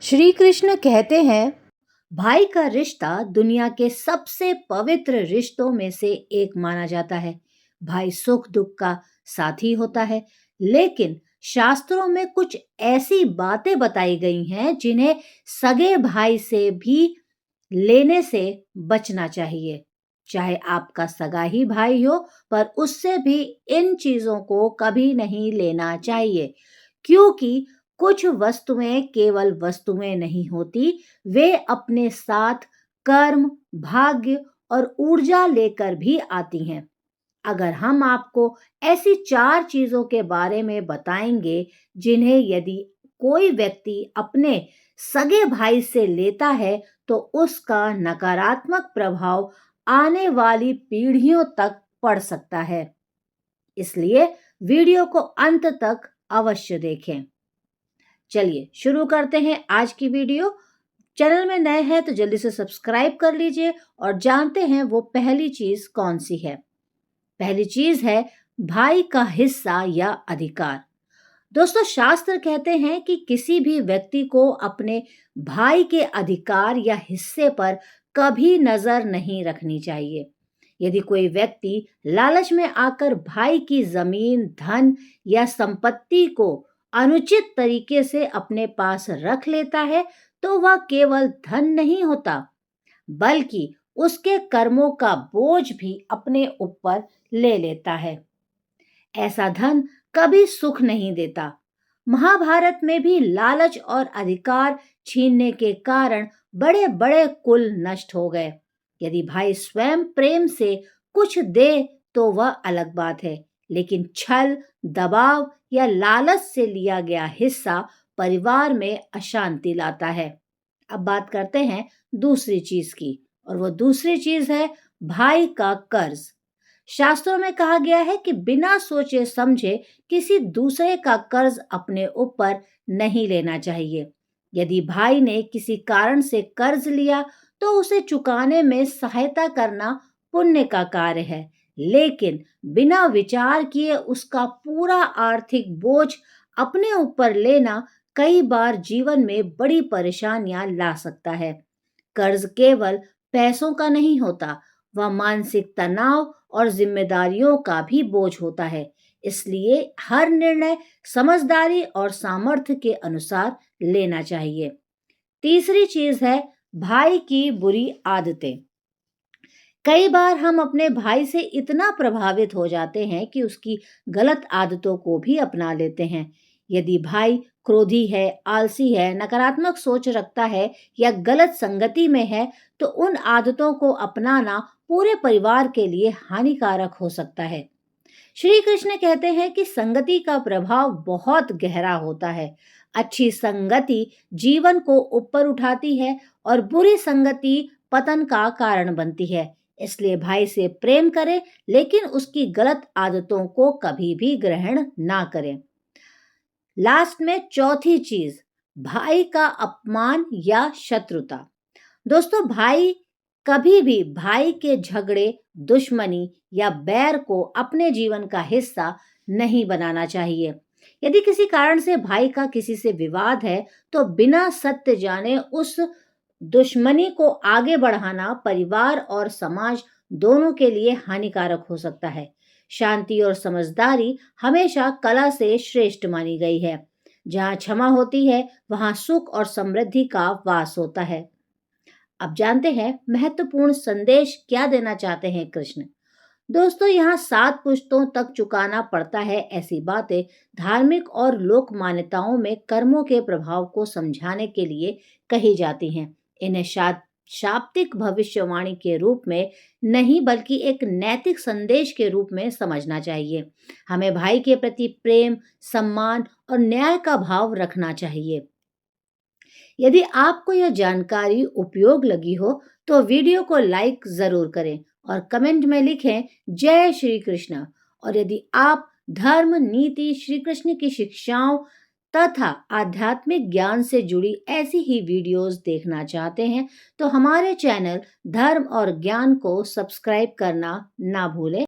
श्री कृष्ण कहते हैं, भाई का रिश्ता दुनिया के सबसे पवित्र रिश्तों में से एक माना जाता है। भाई सुख दुख का साथी होता है, लेकिन शास्त्रों में कुछ ऐसी बातें बताई गई हैं जिन्हें सगे भाई से भी लेने से बचना चाहिए। चाहे आपका सगा ही भाई हो, पर उससे भी इन चीजों को कभी नहीं लेना चाहिए, क्योंकि कुछ वस्तुएं केवल वस्तुएं नहीं होती, वे अपने साथ कर्म, भाग्य और ऊर्जा लेकर भी आती हैं। अगर हम आपको ऐसी 4 चीजों के बारे में बताएंगे जिन्हें यदि कोई व्यक्ति अपने सगे भाई से लेता है तो उसका नकारात्मक प्रभाव आने वाली पीढ़ियों तक पड़ सकता है। इसलिए वीडियो को अंत तक अवश्य देखें। चलिए शुरू करते हैं आज की वीडियो। चैनल में नए हैं तो जल्दी से सब्सक्राइब कर लीजिए और जानते हैं वो पहली चीज कौन सी है। पहली चीज है भाई का हिस्सा या अधिकार। दोस्तों, शास्त्र कहते हैं कि किसी भी व्यक्ति को अपने भाई के अधिकार या हिस्से पर कभी नजर नहीं रखनी चाहिए। यदि कोई व्यक्ति लालच में आकर भाई की जमीन, धन या संपत्ति को अनुचित तरीके से अपने पास रख लेता है, तो वह केवल धन नहीं होता, बल्कि उसके कर्मों का बोझ भी अपने ऊपर ले लेता है। ऐसा धन कभी सुख नहीं देता। महाभारत में भी लालच और अधिकार छीनने के कारण बड़े बड़े कुल नष्ट हो गए। यदि भाई स्वयं प्रेम से कुछ दे तो वह अलग बात है, लेकिन छल, दबाव या लालच से लिया गया हिस्सा परिवार में अशांति लाता है। अब बात करते हैं दूसरी चीज की, और वो दूसरी चीज है भाई का कर्ज। शास्त्रों में कहा गया है कि बिना सोचे समझे किसी दूसरे का कर्ज अपने ऊपर नहीं लेना चाहिए। यदि भाई ने किसी कारण से कर्ज लिया तो उसे चुकाने में सहायता करना पुण्य का कार्य है, लेकिन बिना विचार किए उसका पूरा आर्थिक बोझ अपने ऊपर लेना कई बार जीवन में बड़ी परेशानियां ला सकता है। कर्ज केवल पैसों का नहीं होता, वह मानसिक तनाव और जिम्मेदारियों का भी बोझ होता है। इसलिए हर निर्णय समझदारी और सामर्थ्य के अनुसार लेना चाहिए। तीसरी चीज है भाई की बुरी आदतें। कई बार हम अपने भाई से इतना प्रभावित हो जाते हैं कि उसकी गलत आदतों को भी अपना लेते हैं। यदि भाई क्रोधी है, आलसी है, नकारात्मक सोच रखता है या गलत संगति में है, तो उन आदतों को अपनाना पूरे परिवार के लिए हानिकारक हो सकता है। श्री कृष्ण कहते हैं कि संगति का प्रभाव बहुत गहरा होता है। अच्छी संगति जीवन को ऊपर उठाती है और बुरी संगति पतन का कारण बनती है। इसलिए भाई से प्रेम करें, लेकिन उसकी गलत आदतों को कभी भी ग्रहण ना करें। लास्ट में चौथी चीज, भाई का अपमान या शत्रुता। दोस्तों, भाई कभी भी भाई के झगड़े, दुश्मनी या बैर को अपने जीवन का हिस्सा नहीं बनाना चाहिए। यदि किसी कारण से भाई का किसी से विवाद है, तो बिना सत्य जाने उस दुश्मनी को आगे बढ़ाना परिवार और समाज दोनों के लिए हानिकारक हो सकता है। शांति और समझदारी हमेशा कला से श्रेष्ठ मानी गई है। जहाँ क्षमा होती है, वहाँ सुख और समृद्धि का वास होता है। अब जानते हैं महत्वपूर्ण संदेश क्या देना चाहते हैं कृष्ण। दोस्तों, यहाँ 7 पुश्तों तक चुकाना पड़ता है ऐसी बातें धार्मिक और लोक मान्यताओं में कर्मों के प्रभाव को समझाने के लिए कही जाती हैं। इन्हें शाब्दिक भविष्यवाणी के रूप में नहीं, बल्कि एक नैतिक संदेश के रूप में समझना चाहिए। हमें भाई के प्रति प्रेम, सम्मान और न्याय का भाव रखना चाहिए। यदि आपको यह जानकारी उपयोग लगी हो तो वीडियो को लाइक जरूर करें और कमेंट में लिखें जय श्री कृष्ण। और यदि आप धर्म, नीति, श्री कृष्ण की शिक्षाओं तथा आध्यात्मिक ज्ञान से जुड़ी ऐसी ही वीडियोस देखना चाहते हैं तो हमारे चैनल धर्म और ज्ञान को सब्सक्राइब करना ना भूलें।